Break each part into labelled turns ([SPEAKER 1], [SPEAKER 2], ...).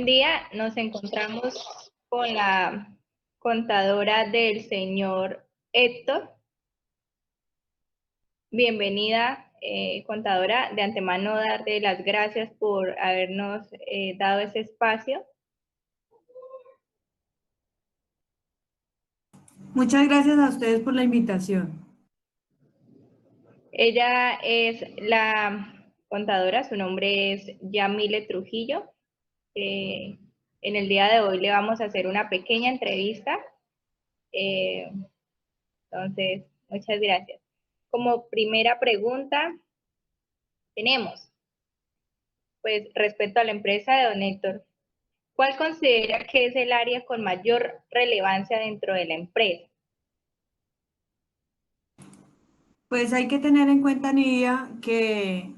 [SPEAKER 1] día nos encontramos con la contadora del señor Héctor. Bienvenida, contadora. De antemano, darte las gracias por habernos dado ese espacio.
[SPEAKER 2] Muchas gracias a ustedes por la invitación.
[SPEAKER 1] Ella es la contadora, su nombre es Yamile Trujillo. En el día de hoy le vamos a hacer una pequeña entrevista. Entonces, muchas gracias. Como primera pregunta, tenemos, pues, respecto a la empresa de don Héctor, ¿cuál considera que es el área con mayor relevancia dentro de la empresa?
[SPEAKER 2] Pues hay que tener en cuenta, Nidia, que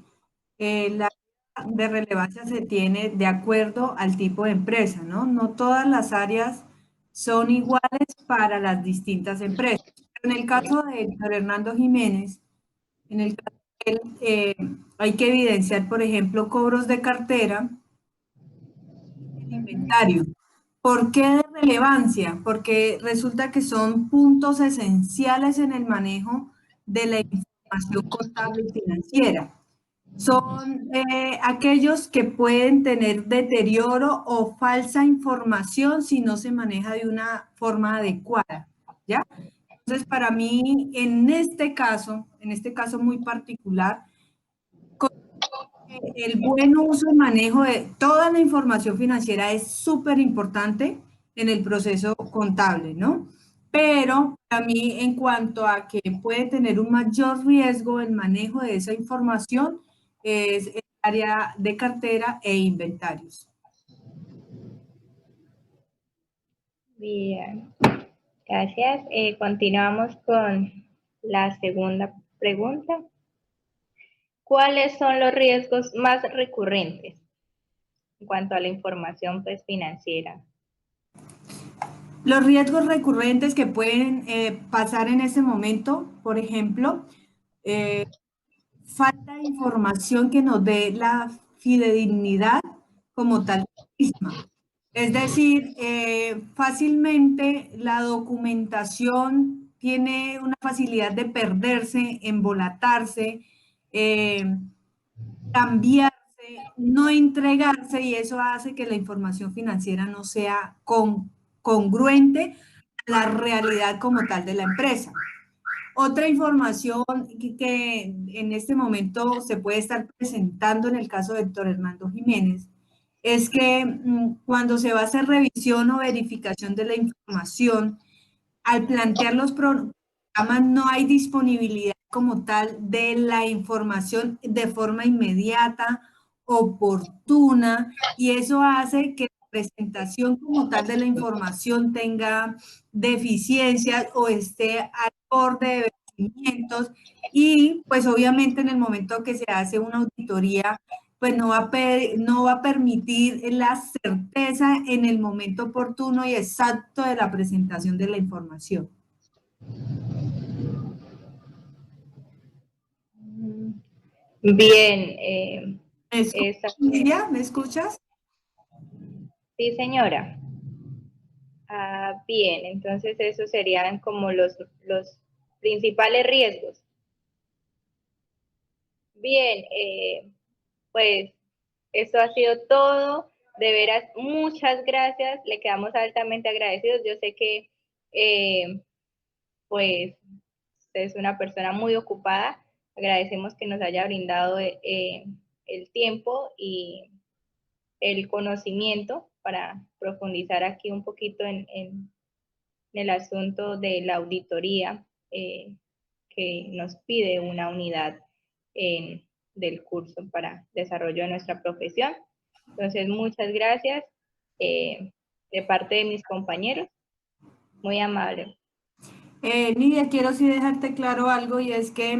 [SPEAKER 2] la área de relevancia se tiene de acuerdo al tipo de empresa, ¿no? No todas las áreas son iguales para las distintas empresas. En el caso de Héctor Hernando Jiménez, en el caso de él, hay que evidenciar, por ejemplo, cobros de cartera, el inventario. ¿Por qué de relevancia? Porque resulta que son puntos esenciales en el manejo de la información contable y financiera. Son aquellos que pueden tener deterioro o falsa información si no se maneja de una forma adecuada, ¿ya? Entonces, para mí, en este caso muy particular, el buen uso y manejo de toda la información financiera es súper importante en el proceso contable, ¿no? Pero a mí, en cuanto a que puede tener un mayor riesgo el manejo de esa información, es el área de cartera e inventarios.
[SPEAKER 1] Bien, gracias. Continuamos con la segunda pregunta. ¿Cuáles son los riesgos más recurrentes en cuanto a la información, pues, financiera?
[SPEAKER 2] Los riesgos recurrentes que pueden pasar en ese momento, por ejemplo, falta de información que nos dé la fidedignidad como tal misma. Es decir, fácilmente la documentación tiene una facilidad de perderse, embolatarse, eh, cambiarse, no entregarse, y eso hace que la información financiera no sea congruente a la realidad como tal de la empresa. Otra información que en este momento se puede estar presentando en el caso de Héctor Hernando Jiménez es que cuando se va a hacer revisión o verificación de la información, al plantear los programas no hay disponibilidad como tal de la información de forma inmediata, oportuna, y eso hace que la presentación como tal de la información tenga deficiencias o esté al borde de vencimientos, y pues obviamente en el momento que se hace una auditoría pues no va a permitir la certeza en el momento oportuno y exacto de la presentación de la información.
[SPEAKER 1] Bien,
[SPEAKER 2] ¿Me escuchas, Lidia? ¿Me escuchas?
[SPEAKER 1] sí, señora. Bien, entonces esos serían como los principales riesgos. Bien, pues eso ha sido todo. De veras, muchas gracias. Le quedamos altamente agradecidos. Yo sé que, pues, usted es una persona muy ocupada. Agradecemos que nos haya brindado el tiempo y el conocimiento para profundizar aquí un poquito en el asunto de la auditoría que nos pide una unidad del curso para desarrollo de nuestra profesión. Entonces, muchas gracias de parte de mis compañeros. Muy amable.
[SPEAKER 2] Nidia, quiero sí dejarte claro algo, y es que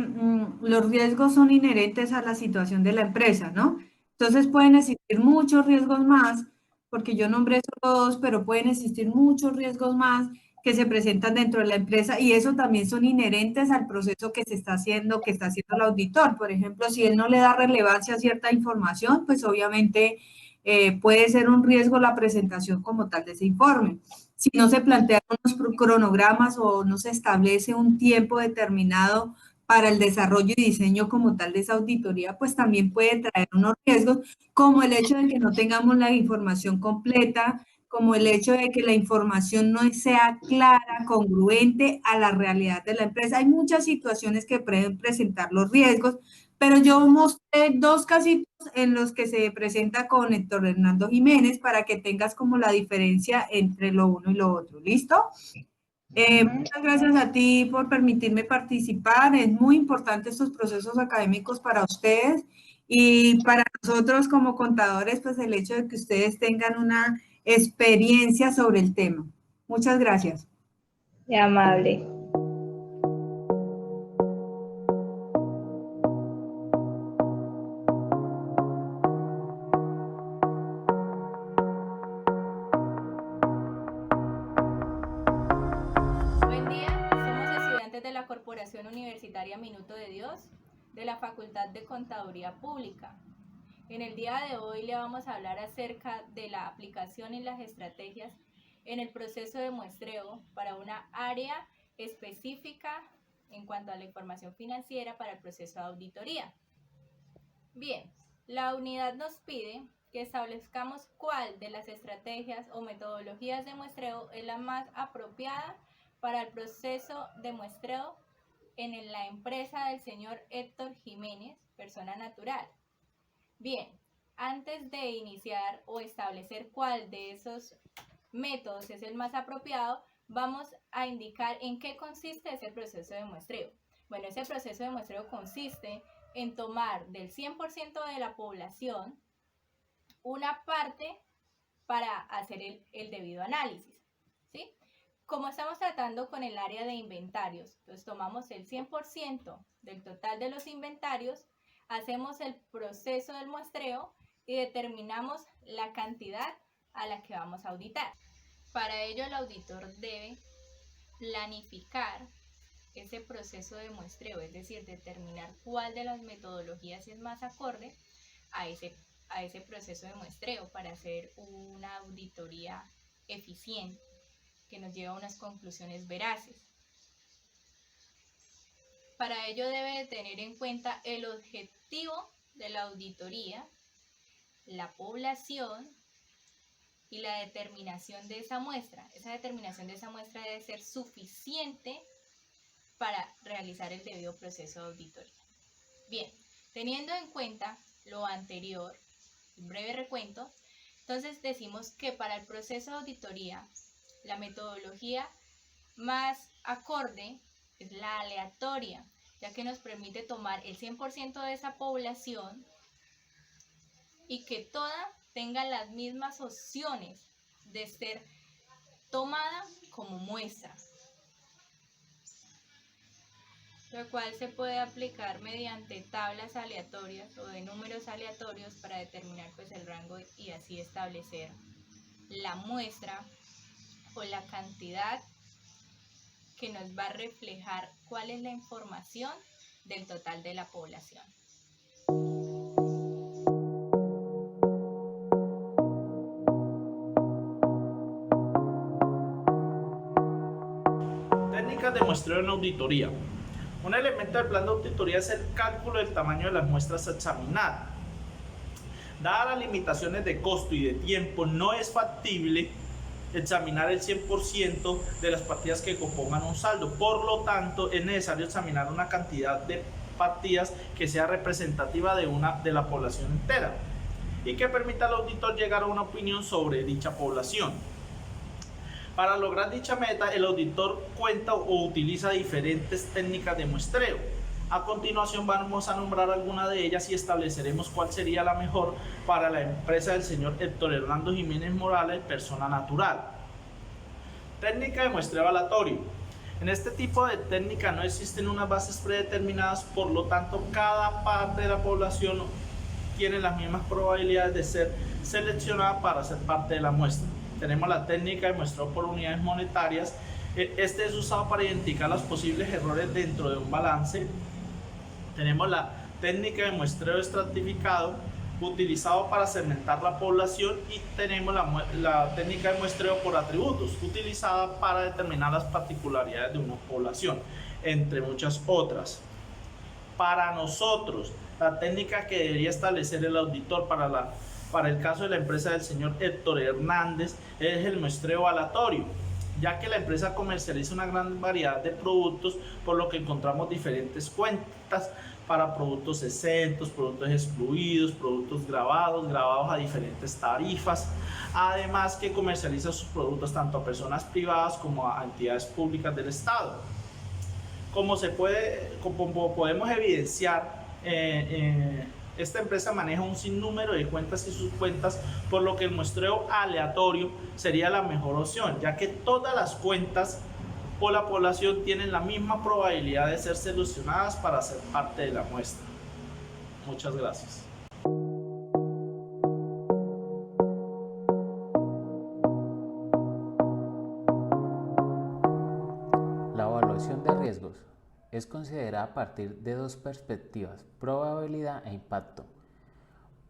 [SPEAKER 2] los riesgos son inherentes a la situación de la empresa, ¿no? Entonces pueden existir muchos riesgos más, porque yo nombré solo dos, pero pueden existir muchos riesgos más que se presentan dentro de la empresa, y eso también son inherentes al proceso que se está haciendo, que está haciendo el auditor. Por ejemplo, si él no le da relevancia a cierta información, pues obviamente puede ser un riesgo la presentación como tal de ese informe. Si no se plantean unos cronogramas o no se establece un tiempo determinado para el desarrollo y diseño como tal de esa auditoría, pues también puede traer unos riesgos, como el hecho de que no tengamos la información completa, como el hecho de que la información no sea clara, congruente a la realidad de la empresa. Hay muchas situaciones que pueden presentar los riesgos, pero yo mostré dos casitos en los que se presenta con Héctor Hernando Jiménez para que tengas como la diferencia entre lo uno y lo otro. ¿Listo? Muchas gracias a ti por permitirme participar. Es muy importante estos procesos académicos para ustedes y para nosotros como contadores, pues el hecho de que ustedes tengan una experiencia sobre el tema. Muchas gracias.
[SPEAKER 1] Qué amable.
[SPEAKER 3] Buen día, somos estudiantes de la Corporación Universitaria Minuto de Dios, de la Facultad de Contaduría Pública. En el día de hoy le vamos a hablar acerca de la aplicación y las estrategias en el proceso de muestreo para una área específica en cuanto a la información financiera para el proceso de auditoría. Bien, la unidad nos pide que establezcamos cuál de las estrategias o metodologías de muestreo es la más apropiada para el proceso de muestreo en la empresa del señor Héctor Jiménez, persona natural. Bien, antes de iniciar o establecer cuál de esos métodos es el más apropiado, vamos a indicar en qué consiste ese proceso de muestreo. Bueno, ese proceso de muestreo consiste en tomar del 100% de la población una parte para hacer el debido análisis, ¿sí? Como estamos tratando con el área de inventarios, entonces tomamos el 100% del total de los inventarios, hacemos el proceso del muestreo y determinamos la cantidad a la que vamos a auditar. Para ello, el auditor debe planificar ese proceso de muestreo, es decir, determinar cuál de las metodologías es más acorde a ese proceso de muestreo para hacer una auditoría eficiente que nos lleve a unas conclusiones veraces. Para ello debe tener en cuenta el objetivo de la auditoría, la población y la determinación de esa muestra. Esa determinación de esa muestra debe ser suficiente para realizar el debido proceso de auditoría. Bien, teniendo en cuenta lo anterior, un breve recuento, entonces decimos que para el proceso de auditoría, la metodología más acorde es la aleatoria, ya que nos permite tomar el 100% de esa población y que toda tenga las mismas opciones de ser tomada como muestra, lo cual se puede aplicar mediante tablas aleatorias o de números aleatorios para determinar pues el rango y así establecer la muestra o la cantidad que nos va a reflejar cuál es la información del total de la población.
[SPEAKER 4] Técnicas de muestreo en auditoría. Un elemento del plan de auditoría es el cálculo del tamaño de las muestras a examinar. Dadas las limitaciones de costo y de tiempo, no es factible examinar el 100% de las partidas que compongan un saldo. Por lo tanto, es necesario examinar una cantidad de partidas que sea representativa de la población entera y que permita al auditor llegar a una opinión sobre dicha población. Para lograr dicha meta, el auditor cuenta o utiliza diferentes técnicas de muestreo. A continuación vamos a nombrar algunas de ellas y estableceremos cuál sería la mejor para la empresa del señor Héctor Hernando Jiménez Morales, persona natural. Técnica de muestreo aleatorio. En este tipo de técnica no existen unas bases predeterminadas, por lo tanto cada parte de la población tiene las mismas probabilidades de ser seleccionada para ser parte de la muestra. Tenemos la técnica de muestreo por unidades monetarias. Este es usado para identificar los posibles errores dentro de un balance. Tenemos la técnica de muestreo estratificado, utilizado para segmentar la población, y tenemos la técnica de muestreo por atributos, utilizada para determinar las particularidades de una población, entre muchas otras. Para nosotros, la técnica que debería establecer el auditor para el caso de la empresa del señor Héctor Hernández es el muestreo aleatorio, ya que la empresa comercializa una gran variedad de productos, por lo que encontramos diferentes cuentas para productos exentos, productos excluidos, productos grabados a diferentes tarifas. Además que comercializa sus productos tanto a personas privadas como a entidades públicas del Estado. Como podemos evidenciar, esta empresa maneja un sinnúmero de cuentas y subcuentas, por lo que el muestreo aleatorio sería la mejor opción, ya que todas las cuentas o la población tienen la misma probabilidad de ser seleccionadas para ser parte de la muestra. Muchas gracias.
[SPEAKER 5] La evaluación de riesgos es considerada a partir de dos perspectivas: probabilidad e impacto.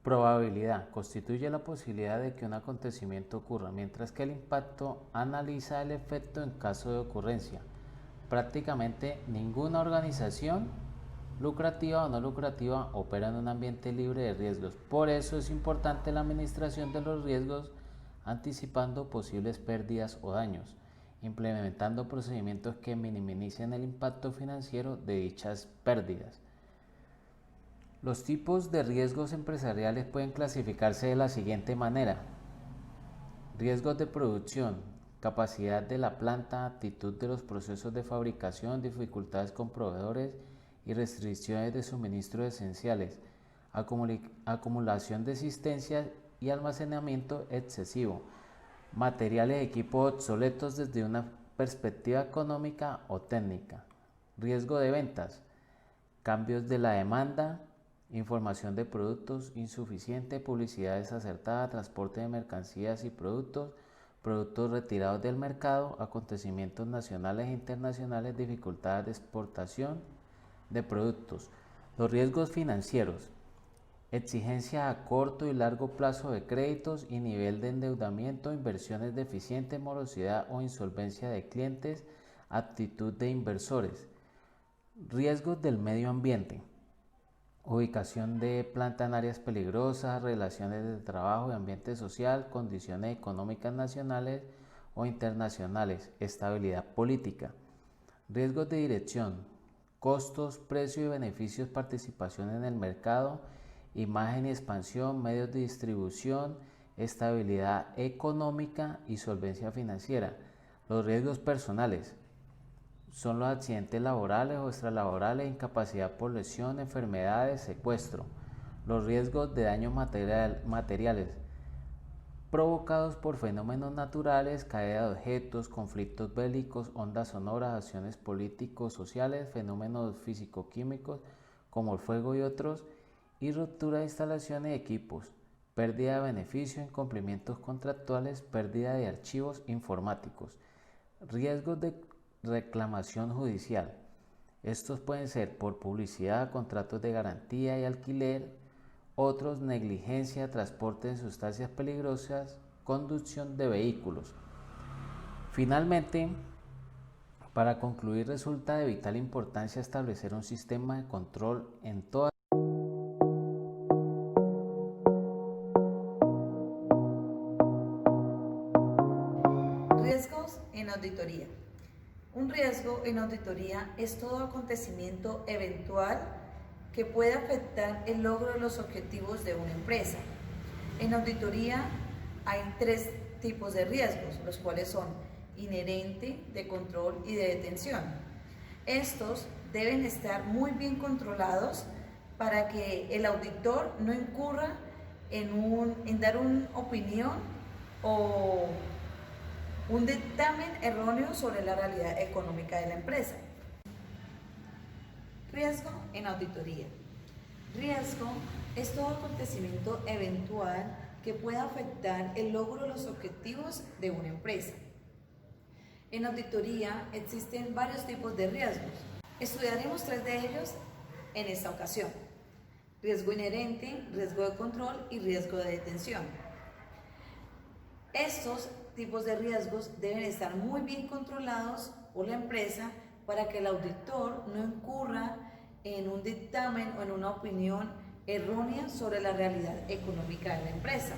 [SPEAKER 5] Probabilidad constituye la posibilidad de que un acontecimiento ocurra, mientras que el impacto analiza el efecto en caso de ocurrencia. Prácticamente ninguna organización, lucrativa o no lucrativa, opera en un ambiente libre de riesgos. Por eso es importante la administración de los riesgos, anticipando posibles pérdidas o daños, implementando procedimientos que minimicen el impacto financiero de dichas pérdidas. Los tipos de riesgos empresariales pueden clasificarse de la siguiente manera: riesgos de producción, capacidad de la planta, actitud de los procesos de fabricación, dificultades con proveedores y restricciones de suministros esenciales, acumulación de existencias y almacenamiento excesivo, materiales y equipos obsoletos desde una perspectiva económica o técnica. Riesgo de ventas, cambios de la demanda, información de productos insuficiente, publicidad desacertada, transporte de mercancías y productos retirados del mercado, acontecimientos nacionales e internacionales, dificultades de exportación de productos. Los riesgos financieros, exigencia a corto y largo plazo de créditos y nivel de endeudamiento, inversiones deficientes, morosidad o insolvencia de clientes, actitud de inversores. Riesgos del medio ambiente, ubicación de planta en áreas peligrosas, relaciones de trabajo y ambiente social, condiciones económicas nacionales o internacionales, estabilidad política. Riesgos de dirección, costos, precio y beneficios, participación en el mercado, imagen y expansión, medios de distribución, estabilidad económica y solvencia financiera. Los riesgos personales son los accidentes laborales o extralaborales, incapacidad por lesión, enfermedades, secuestro. Los riesgos de daños materiales provocados por fenómenos naturales, caída de objetos, conflictos bélicos, ondas sonoras, acciones políticos, sociales, fenómenos físico-químicos como el fuego y otros, y ruptura de instalaciones y equipos, pérdida de beneficio, incumplimientos contractuales, pérdida de archivos informáticos. Riesgos de reclamación judicial. Estos pueden ser por publicidad, contratos de garantía y alquiler, otros negligencia, transporte de sustancias peligrosas, conducción de vehículos. Finalmente, para concluir, resulta de vital importancia establecer un sistema de control en todas
[SPEAKER 6] riesgos en auditoría. Un riesgo en auditoría es todo acontecimiento eventual que puede afectar el logro de los objetivos de una empresa. En auditoría hay tres tipos de riesgos, los cuales son inherente, de control y de detención. Estos deben estar muy bien controlados para que el auditor no incurra en dar una opinión o un dictamen erróneo sobre la realidad económica de la empresa. Riesgo en auditoría. Riesgo es todo acontecimiento eventual que pueda afectar el logro de los objetivos de una empresa. En auditoría existen varios tipos de riesgos. Estudiaremos tres de ellos en esta ocasión. riesgo inherente, riesgo de control y riesgo de detención. Estos tipos de riesgos deben estar muy bien controlados por la empresa para que el auditor no incurra en un dictamen o en una opinión errónea sobre la realidad económica de la empresa.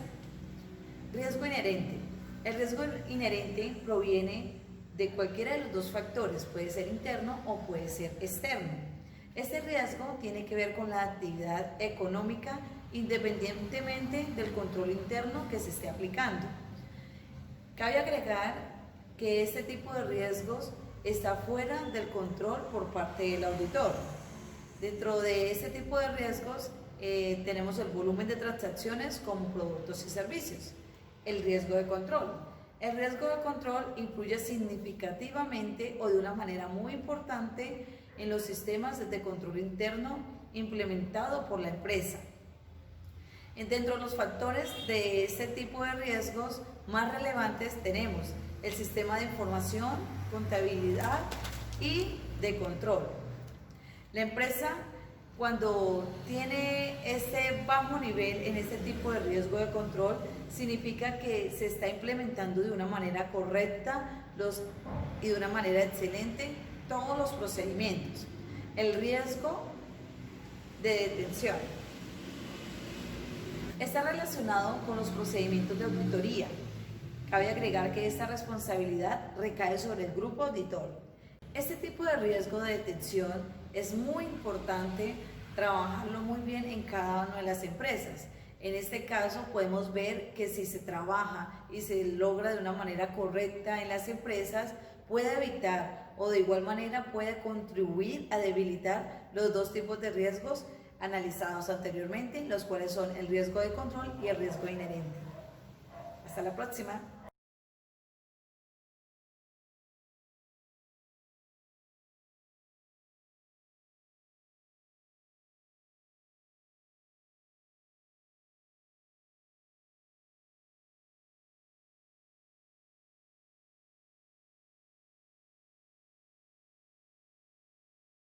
[SPEAKER 6] Riesgo inherente. El riesgo inherente proviene de cualquiera de los dos factores, puede ser interno o puede ser externo. Este riesgo tiene que ver con la actividad económica independientemente del control interno que se esté aplicando. Cabe agregar que este tipo de riesgos está fuera del control por parte del auditor. Dentro de este tipo de riesgos tenemos el volumen de transacciones como productos y servicios. El riesgo de control. El riesgo de control influye significativamente o de una manera muy importante en los sistemas de control interno implementado por la empresa. Dentro de los factores de este tipo de riesgos más relevantes tenemos el sistema de información, contabilidad y de control. La empresa, cuando tiene este bajo nivel en este tipo de riesgo de control, significa que se está implementando de una manera correcta y de una manera excelente todos los procedimientos. El riesgo de detención está relacionado con los procedimientos de auditoría. Cabe agregar que esta responsabilidad recae sobre el grupo auditor. Este tipo de riesgo de detención es muy importante trabajarlo muy bien en cada una de las empresas. En este caso podemos ver que si se trabaja y se logra de una manera correcta en las empresas, puede evitar o de igual manera puede contribuir a debilitar los dos tipos de riesgos analizados anteriormente, los cuales son el riesgo de control y el riesgo inherente. Hasta la próxima.